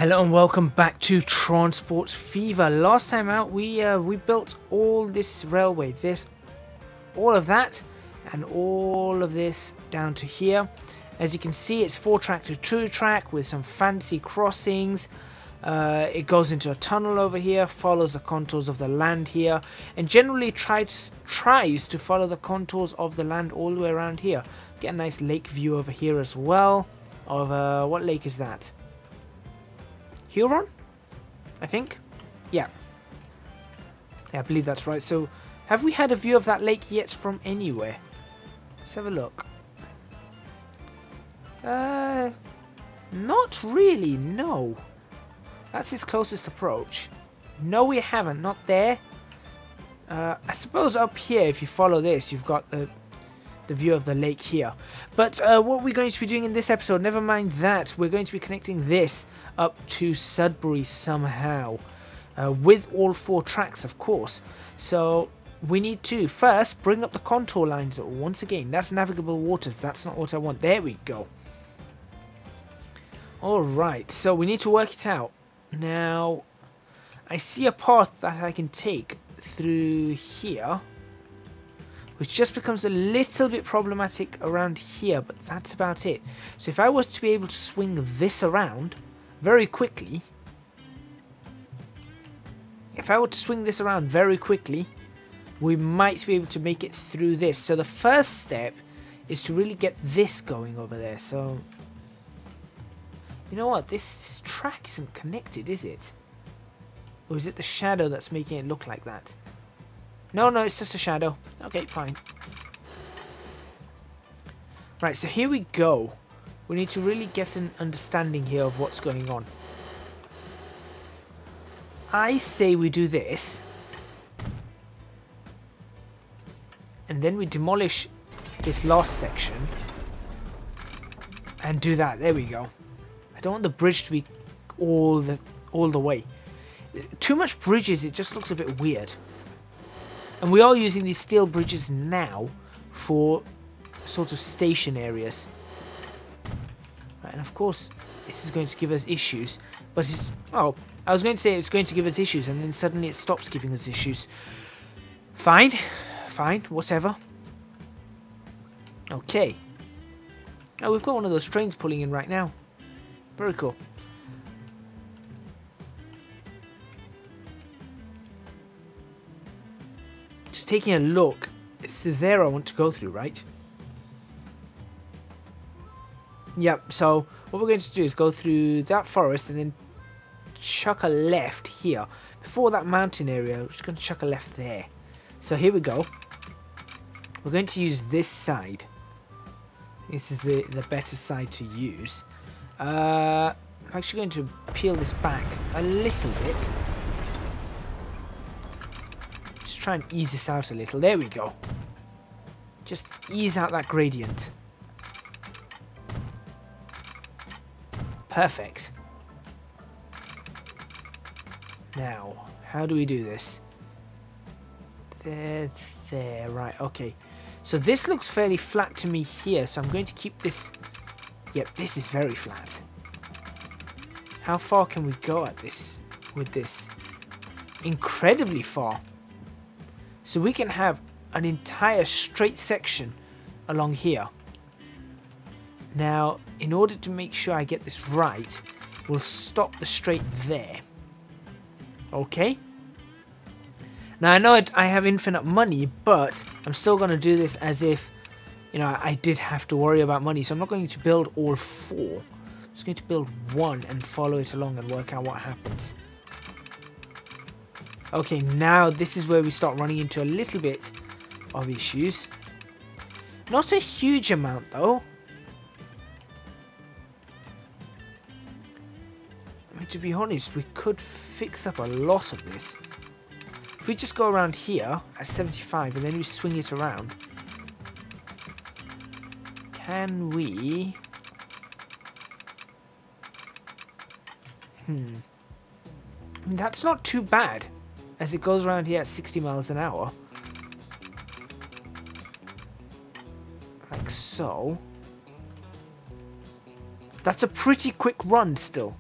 Hello and welcome back to Transport Fever. Last time out we built all this railway, all of that and all of this down to here. As you can see, it's 4-track to 2-track with some fancy crossings. It goes into a tunnel over here, follows the contours of the land here, and generally tries to follow the contours of the land all the way around here. Get a nice lake view over here as well. Of what lake is that? Huron, I think. Yeah, I believe that's right. So, have we had a view of that lake yet from anywhere? Let's have a look. Not really, no. That's its closest approach. No, we haven't, not there. I suppose up here, if you follow this, you've got the view of the lake here. But what we're going to be doing in this episode, never mind that, we're going to be connecting this up to Sudbury somehow. With all 4 tracks, of course. So we need to first bring up the contour lines once again. That's navigable waters. That's not what I want. There we go. Alright, so we need to work it out. Now, I see a path that I can take through here, which just becomes a little bit problematic around here, but that's about it. So if I was to be able to swing this around very quickly, we might be able to make it through this. So the first step is to really get this going over there. So, you know what, this track isn't connected, is it? Or is it the shadow that's making it look like that? No, it's just a shadow. Okay, fine. Right, so here we go. We need to really get an understanding here of what's going on. I say we do this. And then we demolish this last section. And do that. There we go. I don't want the bridge to be all the way. Too much bridges, it just looks a bit weird. And we are using these steel bridges now for sort of station areas. Right, and of course, this is going to give us issues. But it's... oh, I was going to say it's going to give us issues, and then suddenly it stops giving us issues. Fine, whatever. Okay. Oh, we've got one of those trains pulling in right now. Very cool. Just taking a look. It's there I want to go through, right? Yep, so what we're going to do is go through that forest and then chuck a left here. Before that mountain area, we're just going to chuck a left there. So here we go. We're going to use this side. This is the better side to use. I'm actually going to peel this back a little bit. Just try and ease this out a little. There we go. Just ease out that gradient. Perfect. Now, how do we do this? There, right, okay. So this looks fairly flat to me here, so I'm going to keep this... yep, this is very flat. How far can we go at this with this? Incredibly far. So we can have an entire straight section along here. Now, in order to make sure I get this right, we'll stop the straight there. Okay? Now, I know I have infinite money, but I'm still going to do this as if, you know, I did have to worry about money. So I'm not going to build all 4. I'm just going to build 1 and follow it along and work out what happens. Okay, now this is where we start running into a little bit of issues. Not a huge amount, though. I mean, to be honest, we could fix up a lot of this. If we just go around here at 75 and then we swing it around. Can we... I mean, that's not too bad, as it goes around here at 60 miles an hour. Like so. That's a pretty quick run still.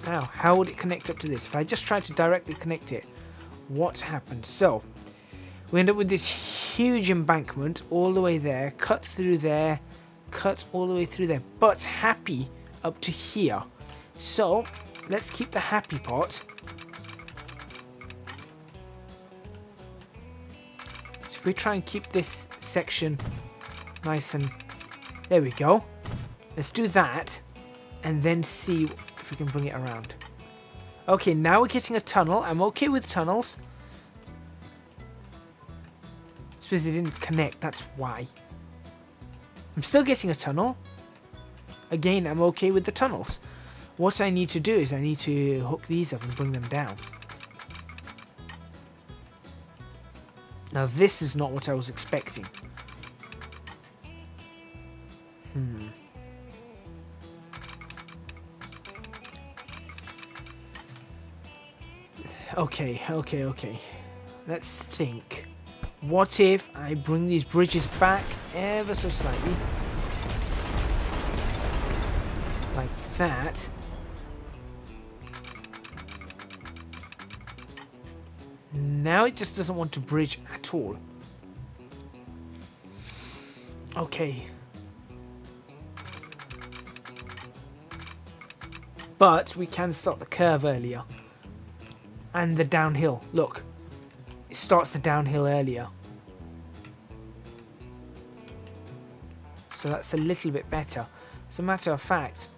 Now, how would it connect up to this? If I just tried to directly connect it, what happens? So, we end up with this huge embankment all the way there, cut through there, cut all the way through there, but happy up to here. So, let's keep the happy part. So if we try and keep this section nice and... There we go. Let's do that, and then see if we can bring it around. Okay, now we're getting a tunnel. I'm okay with tunnels. I suppose it didn't connect, that's why. I'm still getting a tunnel. Again, I'm okay with the tunnels. What I need to do is I need to hook these up and bring them down. Now this is not what I was expecting. Okay. Let's think. What if I bring these bridges back ever so slightly? Like that. Now it just doesn't want to bridge at all. Okay. But we can start the curve earlier. And the downhill. Look. It starts the downhill earlier. So that's a little bit better. As a matter of fact,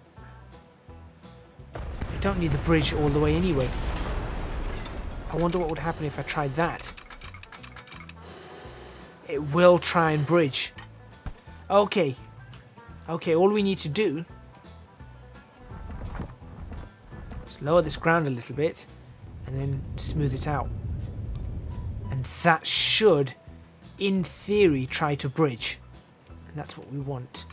I don't need the bridge all the way anyway. I wonder what would happen if I tried that. It will try and bridge. Okay. Okay, all we need to do is lower this ground a little bit and then smooth it out. And that should, in theory, try to bridge. And that's what we want.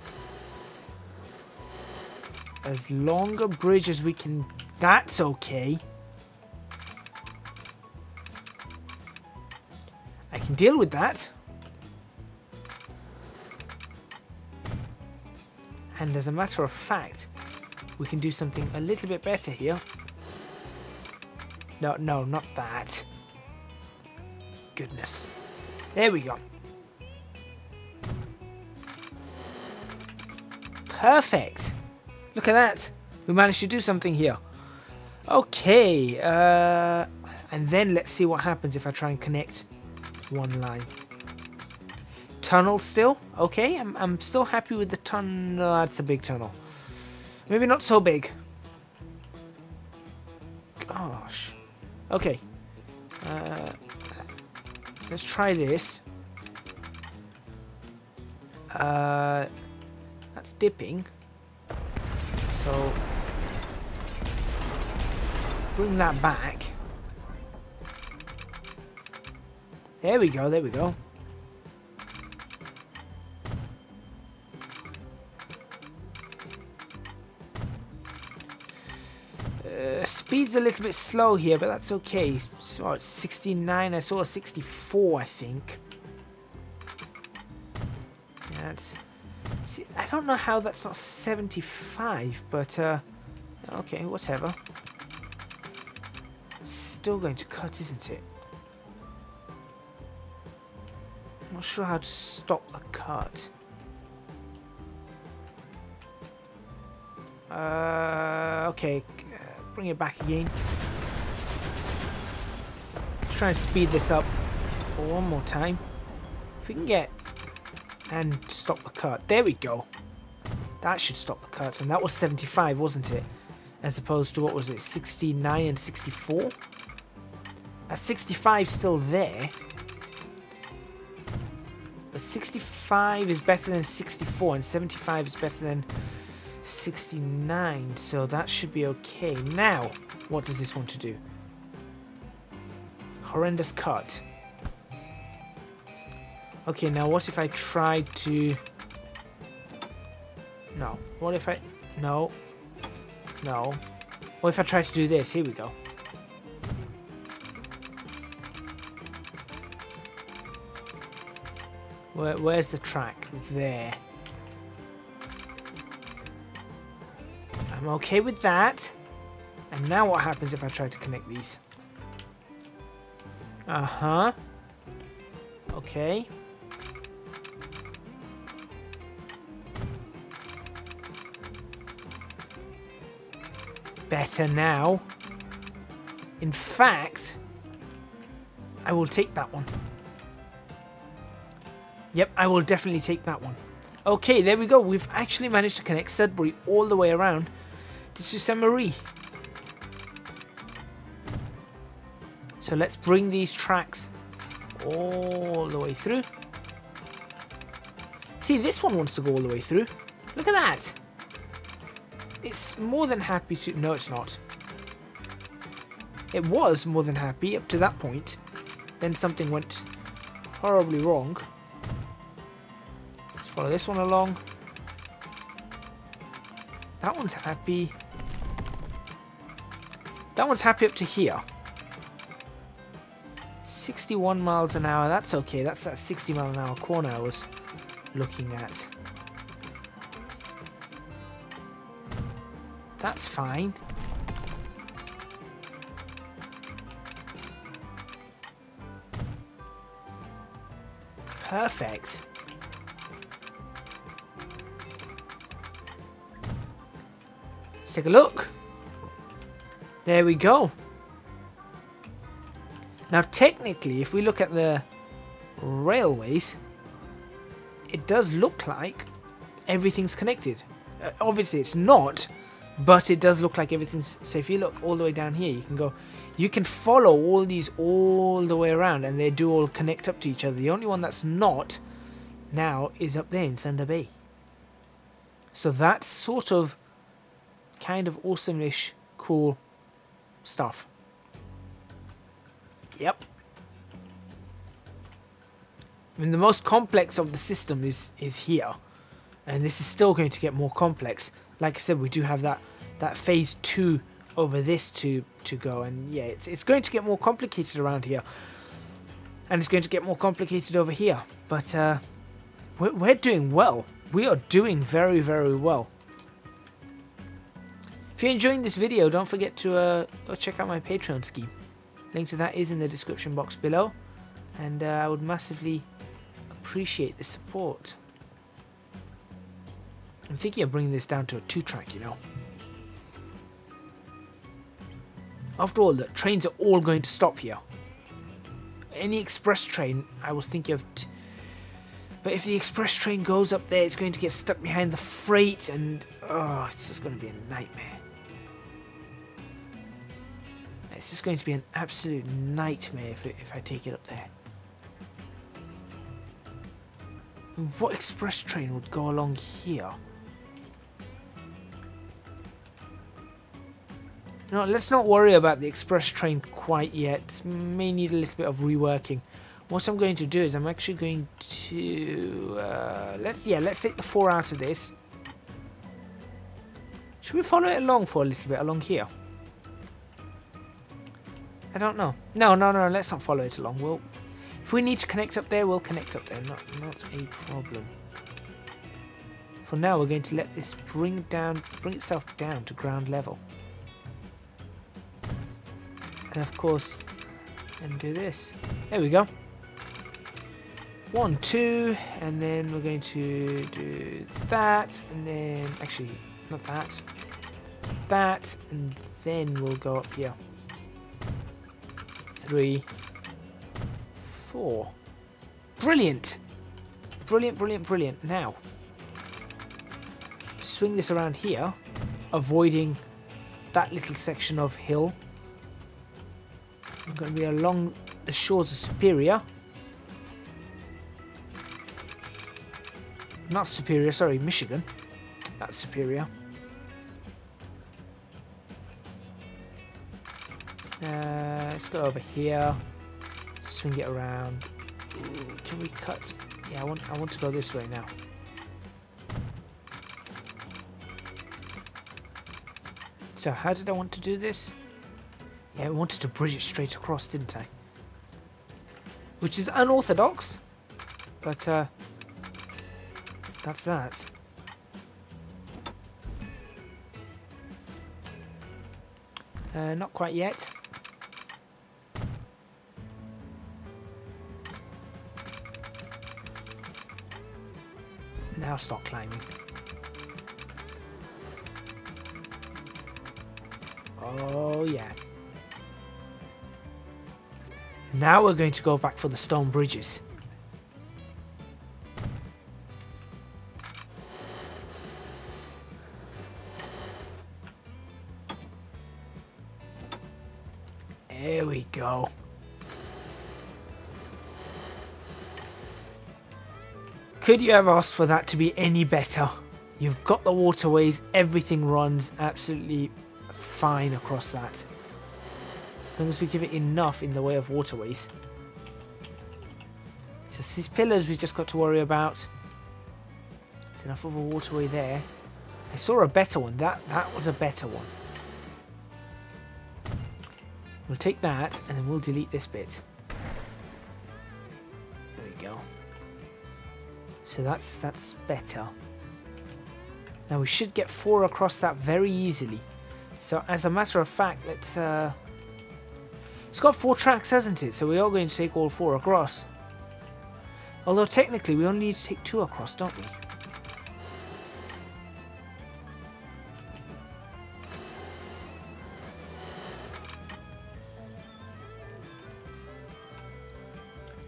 As long a bridge as we can... That's okay. I can deal with that. And as a matter of fact, we can do something a little bit better here. No, not that. Goodness. There we go. Perfect. Look at that. We managed to do something here. Okay. And then let's see what happens if I try and connect one line. Tunnel still. Okay. I'm still happy with the tunnel. No, that's a big tunnel. Maybe not so big. Gosh. Okay. Let's try this. That's dipping. So bring that back. There we go, there we go. Speed's a little bit slow here, but that's okay. So it's 69, I saw a 64, I think. That's... See, I don't know how that's not 75, but okay, whatever. Still going to cut, isn't it? I'm not sure how to stop the cut. Okay, bring it back again. Let's try and speed this up one more time. If we can get... and stop the cut. There we go. That should stop the cut. And that was 75, wasn't it? As opposed to, what was it, 69 and 64? 65 still there. But 65 is better than 64, and 75 is better than 69. So that should be okay. Now, what does this want to do? Horrendous cut. Okay, now what if I tried to... No. What if I... No. No. What if I try to do this? Here we go. Where's the track? There. I'm okay with that. And now what happens if I try to connect these? Uh-huh. Okay. Better now. In fact, I will take that one. Yep, I will definitely take that one. Okay, there we go. We've actually managed to connect Sudbury all the way around to Sault Ste Marie. So let's bring these tracks all the way through. See, this one wants to go all the way through. Look at that. It's more than happy to... No, it's not. It was more than happy up to that point. Then something went horribly wrong. Let's follow this one along. That one's happy. That one's happy up to here. 61 miles an hour, that's okay. That's that 60 mile an hour corner I was looking at. That's fine. Perfect. Let's take a look. There we go. Now technically, if we look at the railways, it does look like everything's connected. Obviously it's not, but it does look like everything's... So if you look all the way down here, you can follow all these all the way around, and they do all connect up to each other. The only one that's not now is up there in Thunder Bay. So that's sort of kind of awesome-ish cool stuff. Yep. I mean, the most complex of the system is here, and this is still going to get more complex. Like I said, we do have that phase 2 over this to go, and yeah, it's going to get more complicated around here, and it's going to get more complicated over here. But we're doing well. We are doing very, very well. If you're enjoying this video, don't forget to go check out my Patreon scheme. Link to that is in the description box below, and I would massively appreciate the support. I'm thinking of bringing this down to a 2-track, you know. After all, the trains are all going to stop here. Any express train, I was thinking of... But if the express train goes up there, it's going to get stuck behind the freight, and... Oh, it's just going to be a nightmare. It's just going to be an absolute nightmare if I take it up there. What express train would go along here? No, let's not worry about the express train quite yet. May need a little bit of reworking. What I'm going to do is I'm actually going to let's take the 4 out of this. Should we follow it along for a little bit along here? I don't know. No, let's not follow it along. If we need to connect up there, we'll connect up there. Not a problem. For now, we're going to let this bring itself down to ground level. And of course, then do this. There we go. 1, 2, and then we're going to do that, and then actually not that. That, and then we'll go up here. 3, 4. Brilliant! Brilliant, brilliant, brilliant. Now, swing this around here, avoiding that little section of hill. I'm going to be along the shores of Superior. Not Superior, sorry, Michigan. That's Superior. Let's go over here. Swing it around. Ooh, can we cut? Yeah, I want to go this way now. So how did I want to do this? Yeah, I wanted to bridge it straight across, didn't I? Which is unorthodox, but that's that. Not quite yet. Now start climbing. Oh yeah. Now we're going to go back for the stone bridges. There we go. Could you have asked for that to be any better? You've got the waterways, everything runs absolutely fine across that. As long as we give it enough in the way of waterways. Just these pillars we just got to worry about. There's enough of a waterway there. I saw a better one. That was a better one. We'll take that and then we'll delete this bit. There we go. So that's better. Now we should get 4 across that very easily. So as a matter of fact, let's it's got 4 tracks, hasn't it? So we are going to take all 4 across. Although technically we only need to take 2 across, don't we?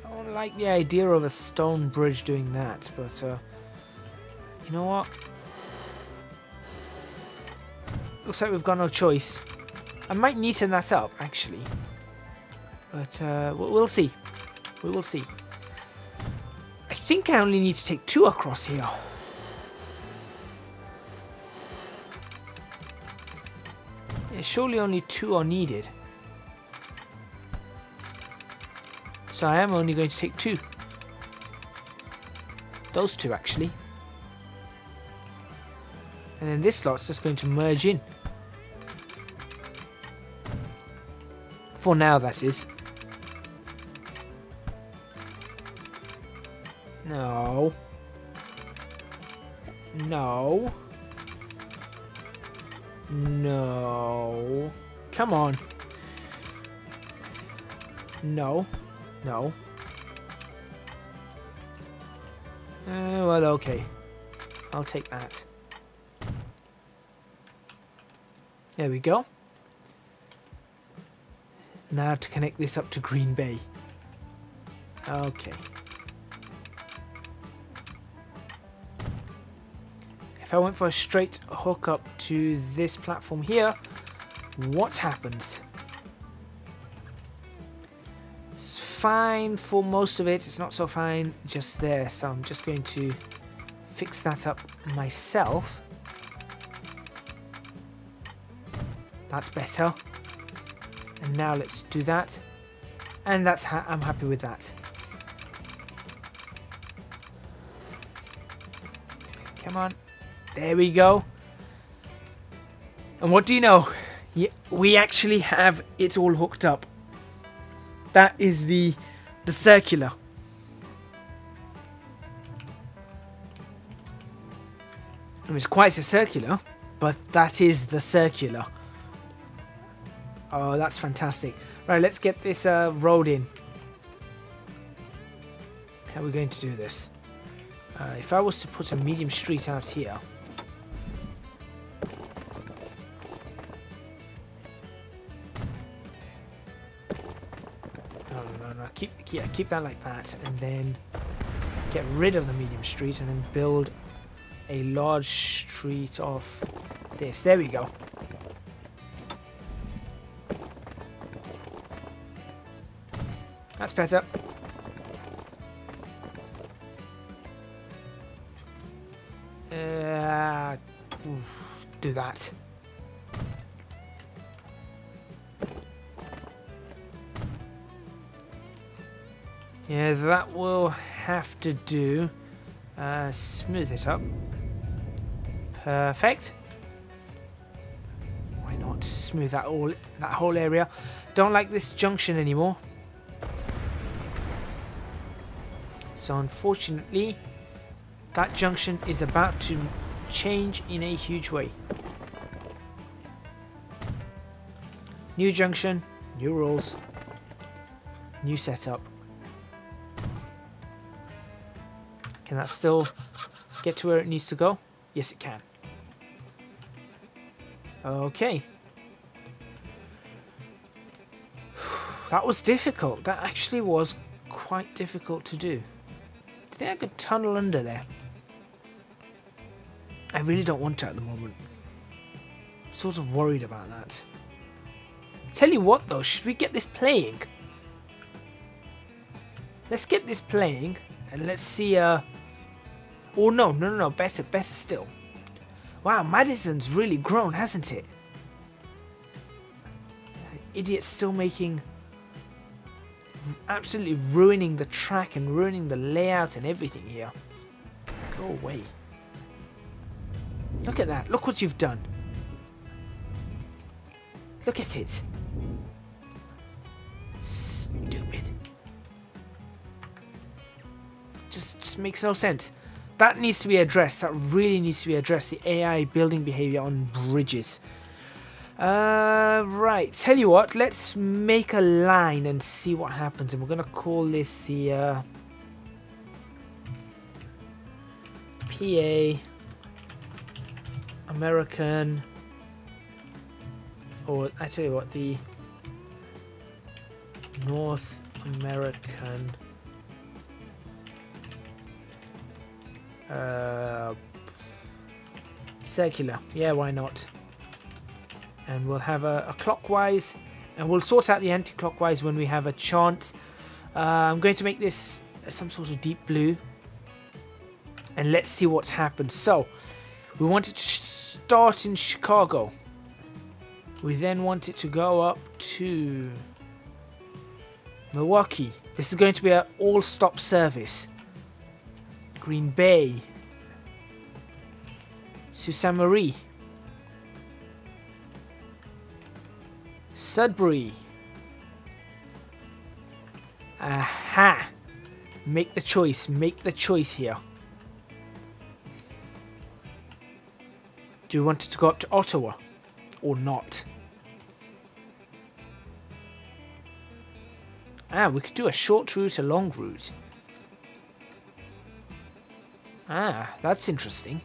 I don't like the idea of a stone bridge doing that, but you know what? Looks like we've got no choice. I might neaten that up, actually. But we'll see. We will see. I think I only need to take 2 across here. Yeah, surely only 2 are needed. So I am only going to take 2. Those 2, actually. And then this lot's just going to merge in. For now, that is. No. No. No. Come on. No. No. Well, okay. I'll take that. There we go. Now to connect this up to Green Bay. Okay. If I went for a straight hook up to this platform here, what happens? It's fine for most of it. It's not so fine just there. So I'm just going to fix that up myself. That's better. And now let's do that. And that's I'm happy with that. Come on. There we go. And what do you know? Yeah, we actually have it all hooked up. That is the circular. I mean, it's quite a circular, but that is the circular. Oh, that's fantastic. Right, let's get this road in. How are we going to do this? If I was to put a medium street out here. No. Keep that like that, and then get rid of the medium street, and then build a large street of this. There we go. That's better. Do that. Yeah, that will have to do. Smooth it up. Perfect. Why not smooth that whole area? Don't like this junction anymore. So unfortunately, that junction is about to change in a huge way. New junction, new rules, new setup. Can that still get to where it needs to go? Yes, it can. Okay. That was difficult. That actually was quite difficult to do. Do you think I could tunnel under there? I really don't want to at the moment. I'm sort of worried about that. Tell you what though, should we get this playing? Let's get this playing and let's see oh no, better still. Wow, Madison's really grown, hasn't it? Idiot's still making... absolutely ruining the track and ruining the layout and everything here. Go away. Look at that. Look what you've done. Look at it. Stupid. Just makes no sense. That needs to be addressed. That really needs to be addressed. The AI building behavior on bridges. Right. Tell you what. Let's make a line and see what happens. And we're going to call this the PA American. Or I tell you what. The North American circular. Yeah, why not? And we'll have a clockwise, and we'll sort out the anti-clockwise when we have a chance. I'm going to make this some sort of deep blue, and let's see what's happened. So we want it to start in Chicago. We then want it to go up to Milwaukee. This is going to be an all-stop service. Green Bay, Sault St Marie, Sudbury. Aha! Make the choice here. Do you want it to go up to Ottawa or not? We could do a short route, a long route. That's interesting.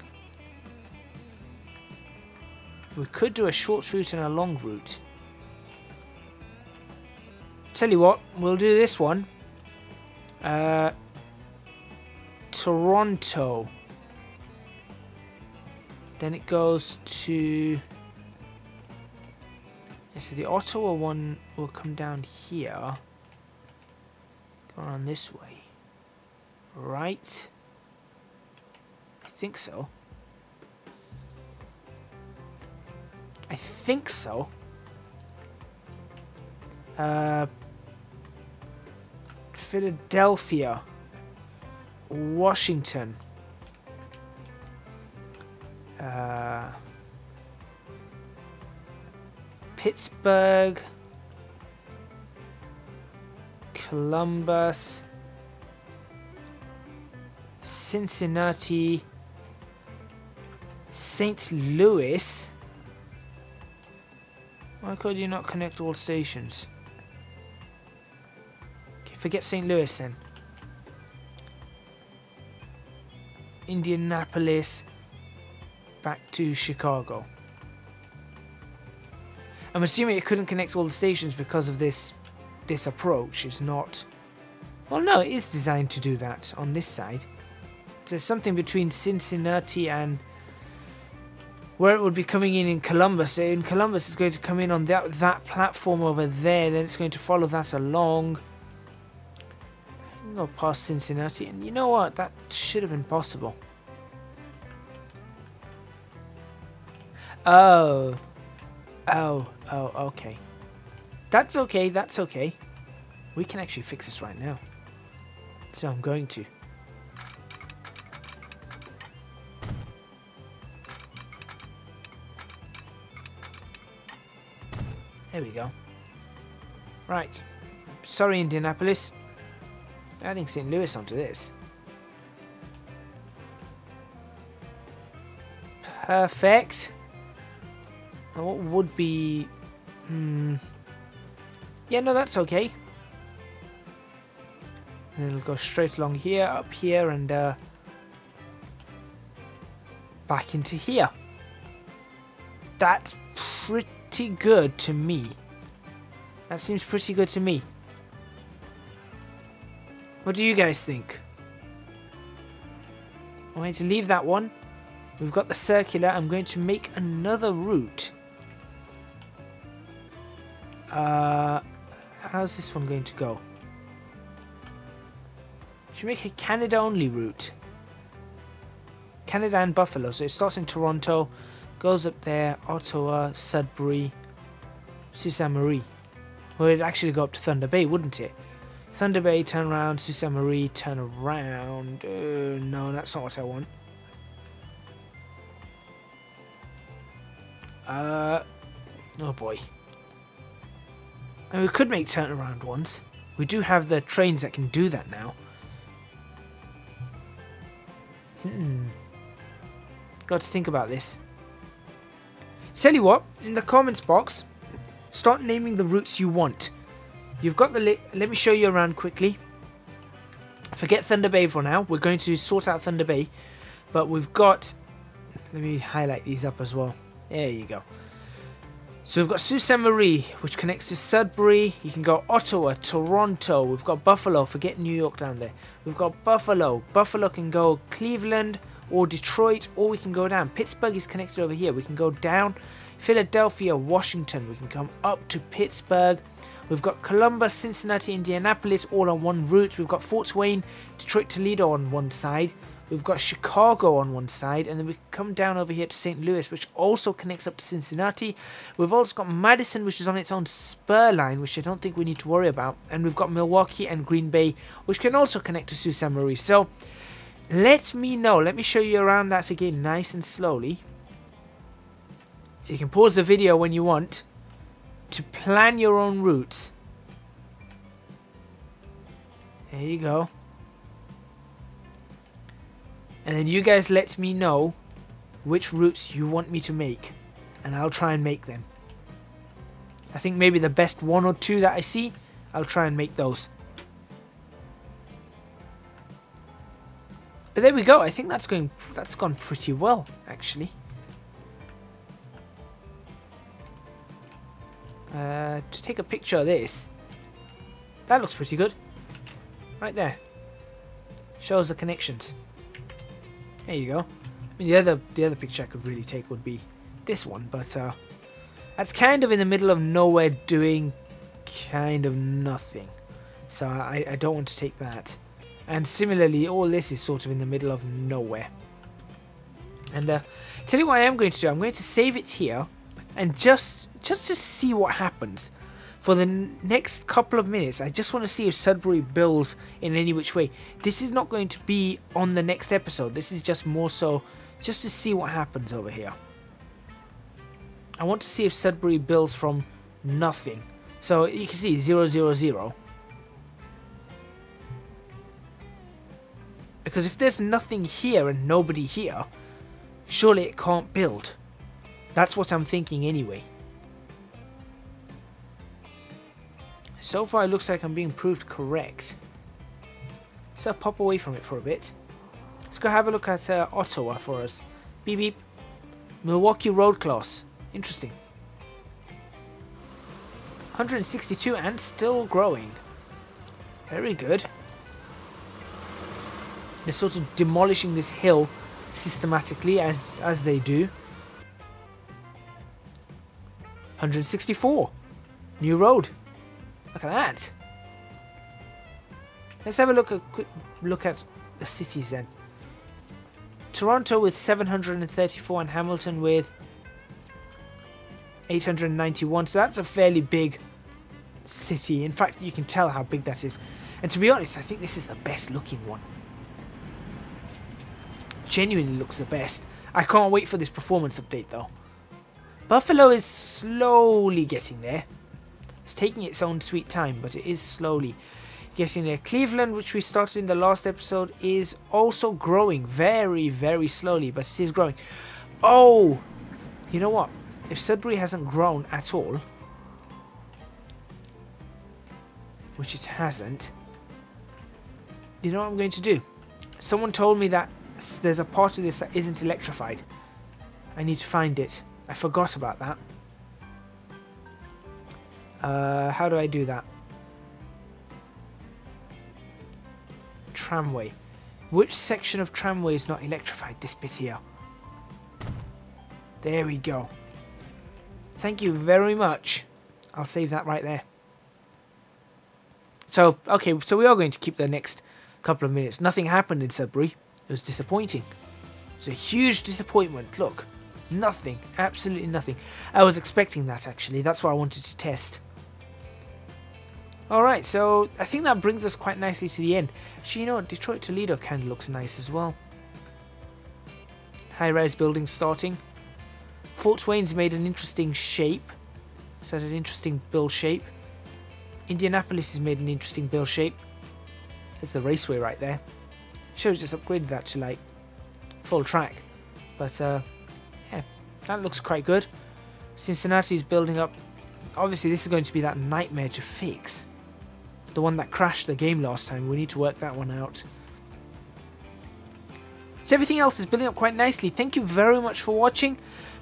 We could do a short route and a long route. Tell you what, we'll do this one. Toronto. Then it goes to... so the Ottawa one will come down here. Go around this way. Right? I think so. Philadelphia, Washington, Pittsburgh, Columbus, Cincinnati, St. Louis. Why could you not connect all stations? Okay, forget St. Louis then. Indianapolis, back to Chicago. I'm assuming it couldn't connect all the stations because of this approach. It's not... well, no, it is designed to do that on this side. There's something between Cincinnati and where it would be coming in Columbus. So in Columbus, it's going to come in on that platform over there. Then it's going to follow that along. Go past Cincinnati. And you know what? That should have been possible. Oh, okay. That's okay. We can actually fix this right now. So I'm going to. There we go. Right. Sorry, Indianapolis. Adding St. Louis onto this. Perfect. Now what would be... Yeah, no, that's okay. And it'll go straight along here, up here, and back into here. That's pretty good to me. That seems pretty good to me. What do you guys think? I'm going to leave that one. We've got the circular. I'm going to make another route. How's this one going to go? Should make a Canada only route. Canada and Buffalo. So it starts in Toronto, goes up there, Ottawa, Sudbury, Sault Ste Marie. Well, it'd actually go up to Thunder Bay, wouldn't it? Thunder Bay, turn around, Sault Ste Marie, turn around. No, that's not what I want. Oh boy. And we could make turnaround ones. We do have the trains that can do that now. Got to think about this. Tell you what, in the comments box, start naming the routes you want. You've got the let me show you around quickly. Forget Thunder Bay for now. We're going to sort out Thunder Bay. But we've got... Let me highlight these up as well. There you go. So we've got Sault Ste Marie, which connects to Sudbury. You can go Ottawa, Toronto. We've got Buffalo. Forget New York down there. We've got Buffalo. Buffalo can go Cleveland or Detroit, or we can go down. Pittsburgh is connected over here. We can go down. Philadelphia, Washington. We can come up to Pittsburgh. We've got Columbus, Cincinnati, Indianapolis, all on one route. We've got Fort Wayne, Detroit, Toledo on one side. We've got Chicago on one side, and then we come down over here to St. Louis, which also connects up to Cincinnati. We've also got Madison, which is on its own spur line, which I don't think we need to worry about. And we've got Milwaukee and Green Bay, which can also connect to Sault Ste Marie. So, let me know. Let me show you around that again, nice and slowly. So you can pause the video when you want to plan your own routes. There you go. And then you guys let me know which routes you want me to make, and I'll try and make them. I think maybe the best one or two that I see, I'll try and make those. But there we go. I think that's gone pretty well, actually. To take a picture of this. That looks pretty good. Right there. Shows the connections. There you go. I mean, the other picture I could really take would be this one, but that's kind of in the middle of nowhere doing kind of nothing. So I don't want to take that. And similarly, all this is sort of in the middle of nowhere. And tell you what I am going to do. I'm going to save it here, and just to see what happens. For the next couple of minutes, I just want to see if Sudbury builds in any which way. This is not going to be on the next episode. This is just more so just to see what happens over here. I want to see if Sudbury builds from nothing. So you can see 0, 0, 0. Because if there's nothing here and nobody here, surely it can't build. That's what I'm thinking anyway. So far it looks like I'm being proved correct. So I'll pop away from it for a bit. Let's go have a look at Ottawa for us. Beep beep. Milwaukee road class. Interesting. 162 and still growing. Very good. They're sort of demolishing this hill systematically as they do. 164. New road. Look at that. Let's have a quick look at the cities then. Toronto with 734 and Hamilton with 891. So that's a fairly big city. In fact, you can tell how big that is. And to be honest, I think this is the best looking one. Genuinely looks the best. I can't wait for this performance update though. Buffalo is slowly getting there. It's taking its own sweet time, but it is slowly getting there. Cleveland, which we started in the last episode, is also growing very, very slowly, but it is growing. Oh, you know what? If Sudbury hasn't grown at all, which it hasn't, you know what I'm going to do? Someone told me that there's a part of this that isn't electrified. I need to find it. I forgot about that. How do I do that? Tramway. Which section of tramway is not electrified? This bit here. There we go. Thank you very much. I'll save that right there. So, okay, so we are going to keep the next couple of minutes. Nothing happened in Sudbury. It was disappointing. It was a huge disappointment. Look, nothing. Absolutely nothing. I was expecting that, actually. That's what I wanted to test. Alright, so I think that brings us quite nicely to the end. Actually, you know what? Detroit Toledo kind of looks nice as well. High-rise building starting. Fort Wayne's made an interesting shape. It's had an interesting build shape. Indianapolis has made an interesting build shape. There's the raceway right there. Shows just upgraded that to like full track. But yeah, that looks quite good. Cincinnati's building up. Obviously this is going to be that nightmare to fix. The one that crashed the game last time. We need to work that one out. So everything else is building up quite nicely. Thank you very much for watching.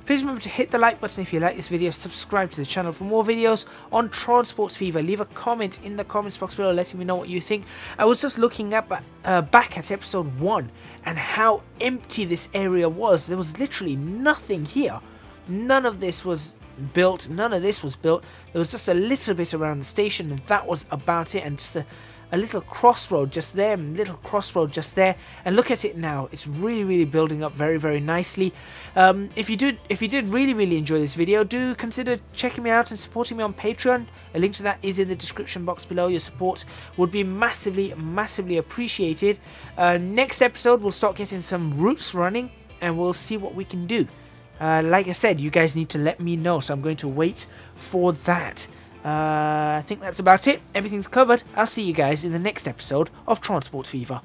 Please remember to hit the like button if you like this video, subscribe to the channel for more videos on Transport Fever. Leave a comment in the comments box below letting me know what you think. I was just looking up back at episode 1 and how empty this area was. There was literally nothing here. None of this was built, none of this was built. There was just a little bit around the station and that was about it, and just a little crossroad just there and a little crossroad just there, and look at it now. It's really building up very nicely. If you did really enjoy this video, do consider checking me out and supporting me on Patreon. A link to that is in the description box below. Your support would be massively appreciated. Next episode we'll start getting some routes running and we'll see what we can do. Like I said, you guys need to let me know, so I'm going to wait for that. I think that's about it. Everything's covered. I'll see you guys in the next episode of Transport Fever.